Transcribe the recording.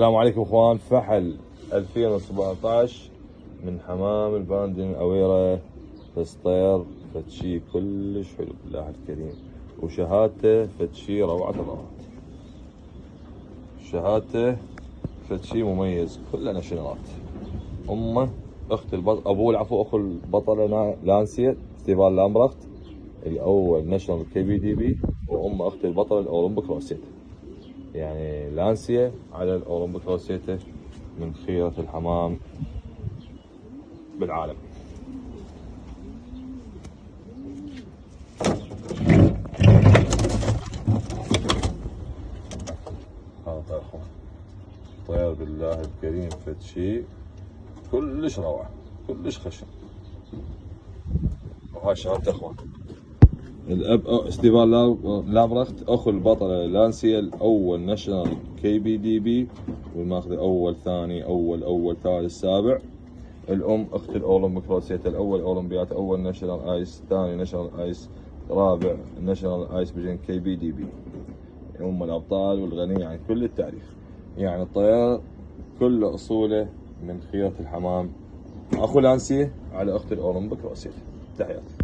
السلام عليكم اخوان. فحل 2017 من حمام الباندين اويرة فسطير فتشي كلش حلو بالله الكريم، وشهادته فتشي روعة الروعات. شهادته فتشي مميز، كله ناشونالات. امه اخت ابوه العفو اخو البطلة لانسيا ستيفان لامبرخت الاول ناشونال كي بي دي بي، وامه اخت البطل الاولمبيك روسيتا. يعني لانسيا على الاولمبيك روسيتا من خيرة الحمام بالعالم. هذا يا اخوان طير بالله الكريم فتشي كلش روعة كلش خشن. وهاي شهادة اخوان الاب ستيفان لامبرخت اخو البطلة لانسيا الاول ناشونال كي بي دي بي، والماخذ اول ثاني اول ثالث سابع. الام اخت الاولمبيك روسيتا الاول اولمبيات، اول ناشونال ايس، ثاني ناشونال ايس، رابع ناشونال ايس بجن كي بي دي بي. ام الابطال والغنية يعني كل التاريخ. يعني الطيار كل اصوله من خيرة الحمام، اخو لانسيه على اخت الاولمبيك روسيتا. تحياتي.